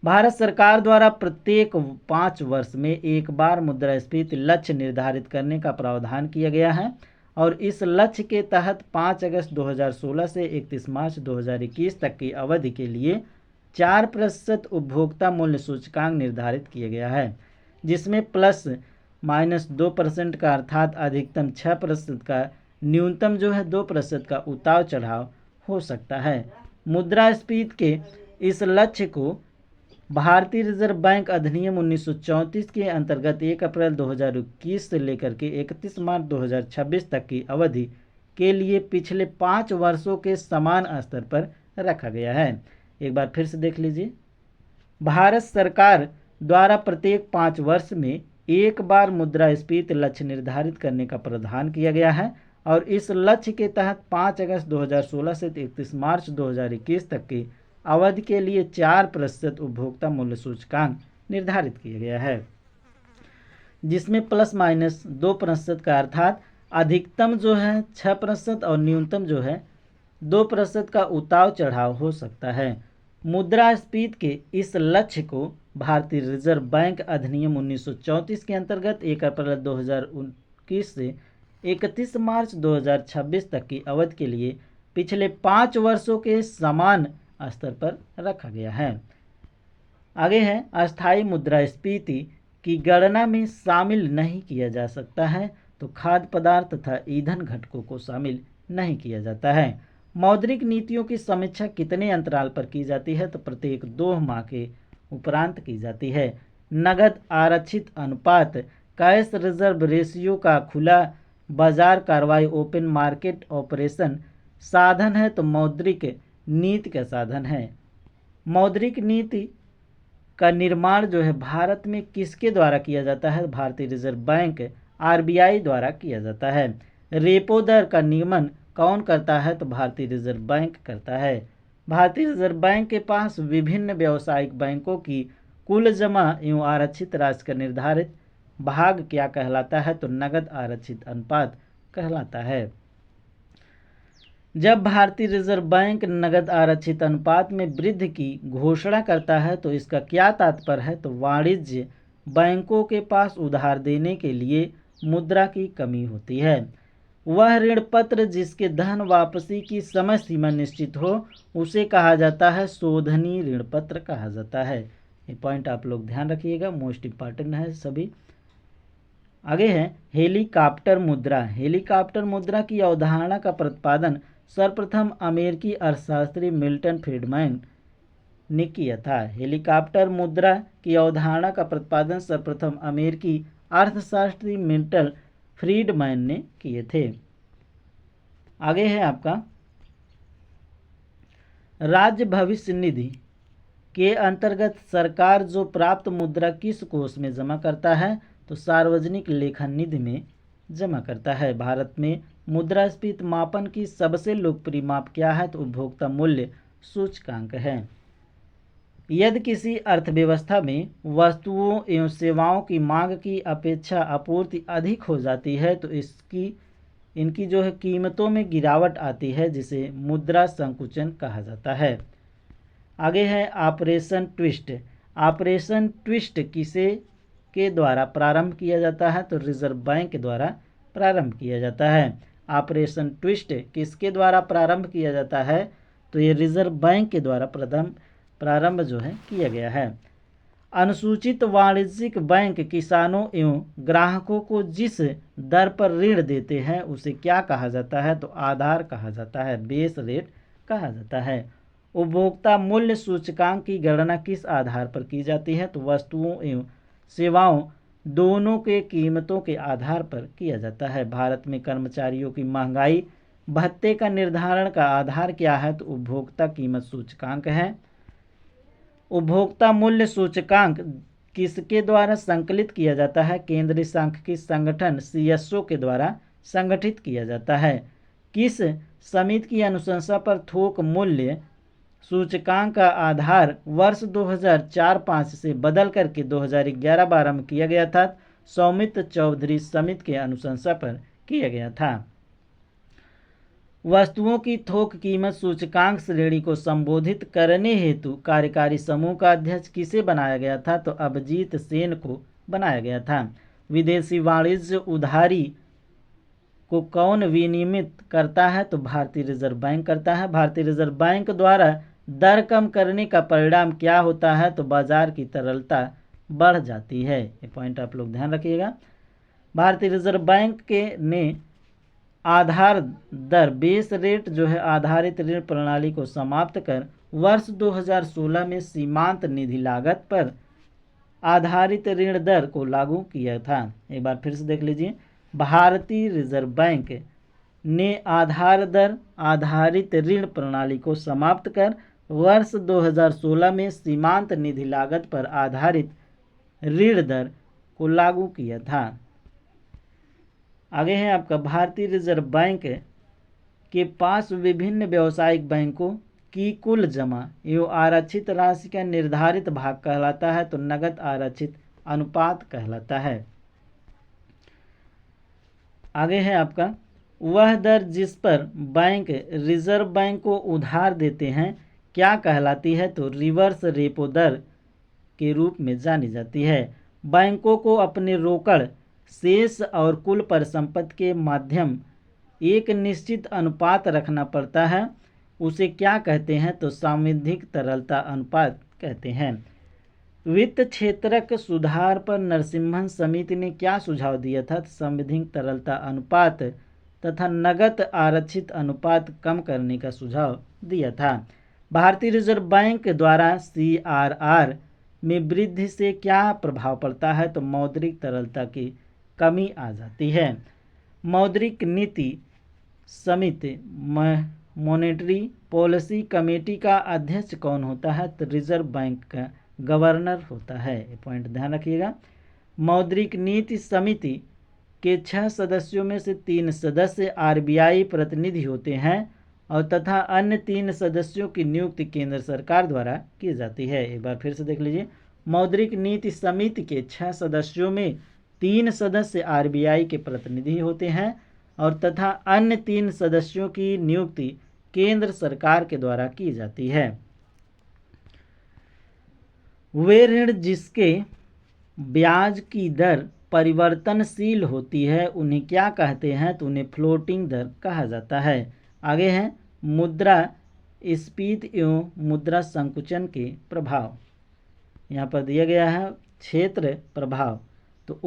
भारत सरकार द्वारा प्रत्येक 5 वर्ष में एक बार मुद्रास्फीति लक्ष्य निर्धारित करने का प्रावधान किया गया है और इस लक्ष्य के तहत 5 अगस्त 2016 से 31 मार्च 2021 तक की अवधि के लिए 4% उपभोक्ता मूल्य सूचकांक निर्धारित किया गया है, जिसमें ±2% का अर्थात अधिकतम 6% का, न्यूनतम जो है 2% का उतार चढ़ाव हो सकता है। मुद्रास्फीति के इस लक्ष्य को भारतीय रिजर्व बैंक अधिनियम 1934 के अंतर्गत 1 अप्रैल 2021 से लेकर के 31 मार्च 2026 तक की अवधि के लिए पिछले 5 वर्षों के समान स्तर पर रखा गया है। एक बार फिर से देख लीजिए, भारत सरकार द्वारा प्रत्येक 5 वर्ष में एक बार मुद्रास्फीति लक्ष्य निर्धारित करने का प्रावधान किया गया है और इस लक्ष्य के तहत 5 अगस्त 2016 से 31 मार्च 2021 तक की अवधि के लिए 4% उपभोक्ता मूल्य सूचकांक निर्धारित किया गया है, जिसमें प्लस माइनस 2% का अर्थात अधिकतम जो है 6% और न्यूनतम जो है 2% का उतार चढ़ाव हो सकता है। मुद्रास्फीति के इस लक्ष्य को भारतीय रिजर्व बैंक अधिनियम 1934 के अंतर्गत 1 अप्रैल 2021 से 31 मार्च 2026 तक की अवधि के लिए पिछले 5 वर्षों के समान स्तर पर रखा गया है। आगे है, अस्थायी मुद्रास्फीति की गणना में शामिल नहीं किया जा सकता है तो खाद्य पदार्थ तथा ईंधन घटकों को शामिल नहीं किया जाता है। मौद्रिक नीतियों की समीक्षा कितने अंतराल पर की जाती है तो प्रत्येक 2 माह के उपरांत की जाती है। नगद आरक्षित अनुपात कैश रिजर्व रेशियो का खुला बाजार कार्रवाई ओपन मार्केट ऑपरेशन साधन है तो मौद्रिक नीति का साधन है। मौद्रिक नीति का निर्माण जो है भारत में किसके द्वारा किया जाता है? भारतीय रिजर्व बैंक आरबीआई द्वारा किया जाता है। रेपो दर का नियमन कौन करता है तो भारतीय रिजर्व बैंक करता है। भारतीय रिजर्व बैंक के पास विभिन्न व्यावसायिक बैंकों की कुल जमा एवं आरक्षित राशि का निर्धारित भाग क्या कहलाता है तो नगद आरक्षित अनुपात कहलाता है। जब भारतीय रिजर्व बैंक नगद आरक्षित अनुपात में वृद्धि की घोषणा करता है तो इसका क्या तात्पर्य है तो वाणिज्य बैंकों के पास उधार देने के लिए मुद्रा की कमी होती है। वह ऋण पत्र जिसके धन वापसी की समय सीमा निश्चित हो उसे कहा जाता है शोधनीय ऋण पत्र कहा जाता है। ये पॉइंट आप लोग ध्यान रखिएगा, मोस्ट इम्पॉर्टेंट है सभी। आगे है हेलीकॉप्टर मुद्रा। हेलीकॉप्टर मुद्रा की अवधारणा का प्रतिपादन सर्वप्रथम अमेरिकी अर्थशास्त्री मिल्टन फ्रीडमैन ने किया था। हेलीकॉप्टर मुद्रा की अवधारणा का प्रतिपादन सर्वप्रथम अमेरिकी अर्थशास्त्री मिल्टन फ्रीडमैन ने किए थे। आगे है आपका राज्य भविष्य निधि के अंतर्गत सरकार जो प्राप्त मुद्रा किस कोष में जमा करता है तो सार्वजनिक लेखन निधि में जमा करता है। भारत में मुद्रास्फीति मापन की सबसे लोकप्रिय माप क्या है तो उपभोक्ता मूल्य सूचकांक है। यदि किसी अर्थव्यवस्था में वस्तुओं एवं सेवाओं की मांग की अपेक्षा आपूर्ति अधिक हो जाती है तो इनकी जो है कीमतों में गिरावट आती है जिसे मुद्रा संकुचन कहा जाता है। आगे है ऑपरेशन ट्विस्ट। ऑपरेशन ट्विस्ट किसे के द्वारा प्रारंभ किया जाता है तो रिजर्व बैंक के द्वारा प्रारंभ किया जाता है। ऑपरेशन ट्विस्ट किसके द्वारा प्रारंभ किया जाता है तो ये रिजर्व बैंक के द्वारा प्रारंभ जो है किया गया है। अनुसूचित वाणिज्यिक बैंक किसानों एवं ग्राहकों को जिस दर पर ऋण देते हैं उसे क्या कहा जाता है तो आधार कहा जाता है, बेस रेट कहा जाता है। उपभोक्ता मूल्य सूचकांक की गणना किस आधार पर की जाती है तो वस्तुओं एवं सेवाओं दोनों के कीमतों के आधार पर किया जाता है। भारत में कर्मचारियों की महंगाई भत्ते का निर्धारण का आधार क्या है तो उपभोक्ता कीमत सूचकांक है। उपभोक्ता मूल्य सूचकांक किसके द्वारा संकलित किया जाता है? केंद्रीय सांख्यिकी संगठन सीएसओ के द्वारा संगठित किया जाता है। किस समिति की अनुशंसा पर थोक मूल्य सूचकांक का आधार वर्ष 2004-05 से बदल करके 2011-12 में किया गया था? सौमित्र चौधरी समिति के अनुशंसा पर किया गया था। वस्तुओं की थोक कीमत सूचकांक श्रेणी को संबोधित करने हेतु कार्यकारी समूह का अध्यक्ष किसे बनाया गया था तो अभिजीत सेन को बनाया गया था। विदेशी वाणिज्य उधारी को कौन विनियमित करता है तो भारतीय रिजर्व बैंक करता है। भारतीय रिजर्व बैंक द्वारा दर कम करने का परिणाम क्या होता है तो बाजार की तरलता बढ़ जाती है। ये पॉइंट आप लोग ध्यान रखिएगा। भारतीय रिजर्व बैंक ने आधार दर बेस रेट जो है आधारित ऋण प्रणाली को समाप्त कर वर्ष 2016 में सीमांत निधि लागत पर आधारित ऋण दर को लागू किया था। एक बार फिर से देख लीजिए, भारतीय रिजर्व बैंक ने आधार दर आधारित ऋण प्रणाली को समाप्त कर वर्ष 2016 में सीमांत निधि लागत पर आधारित ऋण दर को लागू किया था। आगे है आपका भारतीय रिजर्व बैंक के पास विभिन्न व्यावसायिक बैंकों की कुल जमा एवं आरक्षित राशि का निर्धारित भाग कहलाता है तो नगद आरक्षित अनुपात कहलाता है। आगे है आपका वह दर जिस पर बैंक रिजर्व बैंक को उधार देते हैं क्या कहलाती है तो रिवर्स रेपो दर के रूप में जानी जाती है। बैंकों को अपने रोकड़ शेष और कुल परिसंपत्ति के माध्यम एक निश्चित अनुपात रखना पड़ता है, उसे क्या कहते हैं तो सावधिक तरलता अनुपात कहते हैं। वित्त क्षेत्रक सुधार पर नरसिम्हन समिति ने क्या सुझाव दिया था, सावधिक तरलता अनुपात तथा नगद आरक्षित अनुपात कम करने का सुझाव दिया था। भारतीय रिजर्व बैंक द्वारा CRR में वृद्धि से क्या प्रभाव पड़ता है तो मौद्रिक तरलता की कमी आ जाती है। मौद्रिक नीति समिति मॉनेटरी पॉलिसी कमेटी का अध्यक्ष कौन होता है तो रिजर्व बैंक का गवर्नर होता है, ये पॉइंट ध्यान रखिएगा। मौद्रिक नीति समिति के 6 सदस्यों में से 3 सदस्य RBI प्रतिनिधि होते हैं और तथा अन्य 3 सदस्यों की नियुक्ति केंद्र सरकार द्वारा की जाती है। एक बार फिर से देख लीजिए, मौद्रिक नीति समिति के 6 सदस्यों में 3 सदस्य RBI के प्रतिनिधि होते हैं और तथा अन्य 3 सदस्यों की नियुक्ति केंद्र सरकार के द्वारा की जाती है। वे ऋण जिसके ब्याज की दर परिवर्तनशील होती है उन्हें क्या कहते हैं तो उन्हें फ्लोटिंग दर कहा जाता है। आगे है मुद्रा स्फीति एवं मुद्रा संकुचन के प्रभाव, यहाँ पर दिया गया है क्षेत्र प्रभाव। तो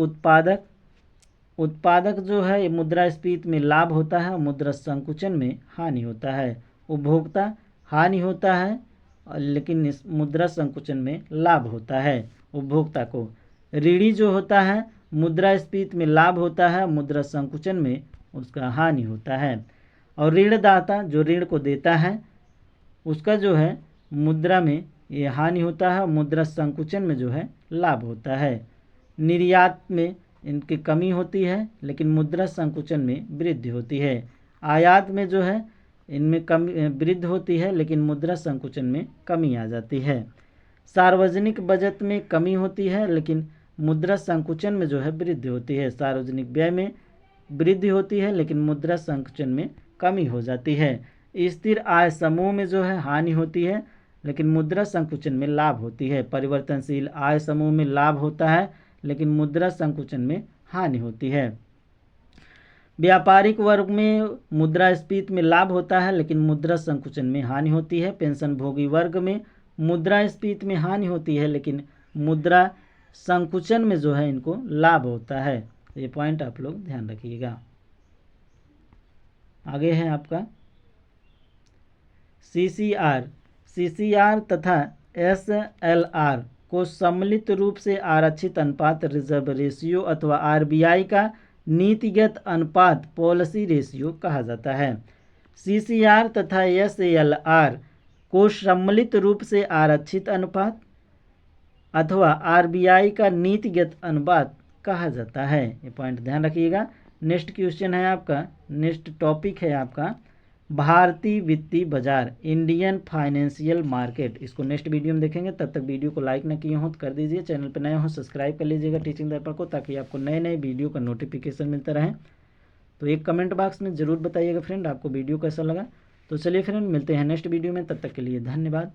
उत्पादक जो है मुद्रा स्फीति में लाभ होता है, मुद्रा संकुचन में हानि होता है। उपभोक्ता हानि होता है लेकिन इस मुद्रा संकुचन में लाभ होता है उपभोक्ता को। ऋणी जो होता है मुद्रा स्फीति में लाभ होता है, मुद्रा संकुचन में उसका हानि होता है। और ऋणदाता जो ऋण को देता है उसका जो है मुद्रा में ये हानि होता है, मुद्रा संकुचन में जो है लाभ होता है। निर्यात में इनकी कमी होती है लेकिन मुद्रा संकुचन में वृद्धि होती है। आयात में जो है इनमें कमी वृद्धि होती है लेकिन मुद्रा संकुचन में कमी आ जाती है। सार्वजनिक बजट में कमी होती है लेकिन मुद्रा संकुचन में जो है वृद्धि होती है। सार्वजनिक व्यय में वृद्धि होती है लेकिन मुद्रा संकुचन में कमी हो जाती है। स्थिर आय समूह में जो है हानि होती है लेकिन मुद्रा संकुचन में लाभ होती है। परिवर्तनशील आय समूह में लाभ होता है लेकिन मुद्रा संकुचन में हानि होती है। व्यापारिक वर्ग में मुद्रा स्फीति में लाभ होता है लेकिन मुद्रा संकुचन में हानि होती है। पेंशन भोगी वर्ग में मुद्रा स्फीति में हानि होती है लेकिन मुद्रा संकुचन में जो है इनको लाभ होता है। ये पॉइंट आप लोग ध्यान रखिएगा। आगे है आपका CCR तथा SLR को सम्मिलित रूप से आरक्षित अनुपात रिजर्व रेशियो अथवा RBI का नीतिगत अनुपात पॉलिसी रेशियो कहा जाता है। CCR तथा SLR को सम्मिलित रूप से आरक्षित अनुपात अथवा RBI का नीतिगत अनुपात कहा जाता है। ये पॉइंट ध्यान रखिएगा। नेक्स्ट क्वेश्चन है आपका, नेक्स्ट टॉपिक है आपका भारतीय वित्तीय बाजार, इंडियन फाइनेंशियल मार्केट। इसको नेक्स्ट वीडियो में देखेंगे। तब तक वीडियो को लाइक ना किए हो तो कर दीजिए, चैनल पर नए हो सब्सक्राइब कर लीजिएगा टीचिंग दर्पण को, ताकि आपको नए नए वीडियो का नोटिफिकेशन मिलता रहे। तो एक कमेंट बॉक्स में ज़रूर बताइएगा फ्रेंड आपको वीडियो कैसा लगा। तो चलिए फ्रेंड मिलते हैं नेक्स्ट वीडियो में, तब तक के लिए धन्यवाद।